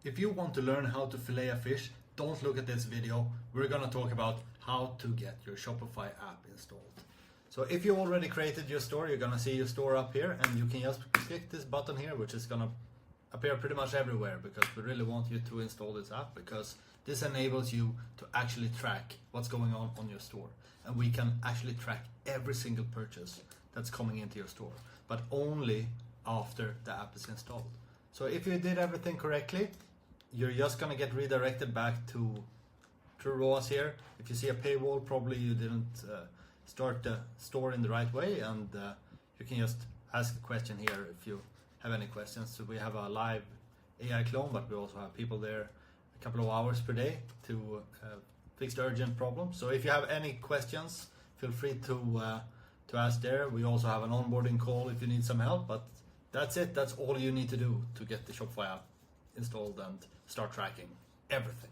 If you want to learn how to fillet a fish, don't look at this video. We're gonna talk about how to get your Shopify app installed. So if you already created your store, you're gonna see your store up here, and you can just click this button here, which is gonna appear pretty much everywhere, because we really want you to install this app, because this enables you to actually track what's going on your store. And we can actually track every single purchase that's coming into your store, but only after the app is installed. So if you did everything correctly, you're just gonna get redirected back to TrueROAS here. If you see a paywall, probably you didn't start the store in the right way, and you can just ask a question here if you have any questions. So we have a live AI clone, but we also have people there a couple of hours per day to fix the urgent problems. So if you have any questions, feel free to ask there. We also have an onboarding call if you need some help, but that's it. That's all you need to do to get the Shopify app installed and start tracking everything.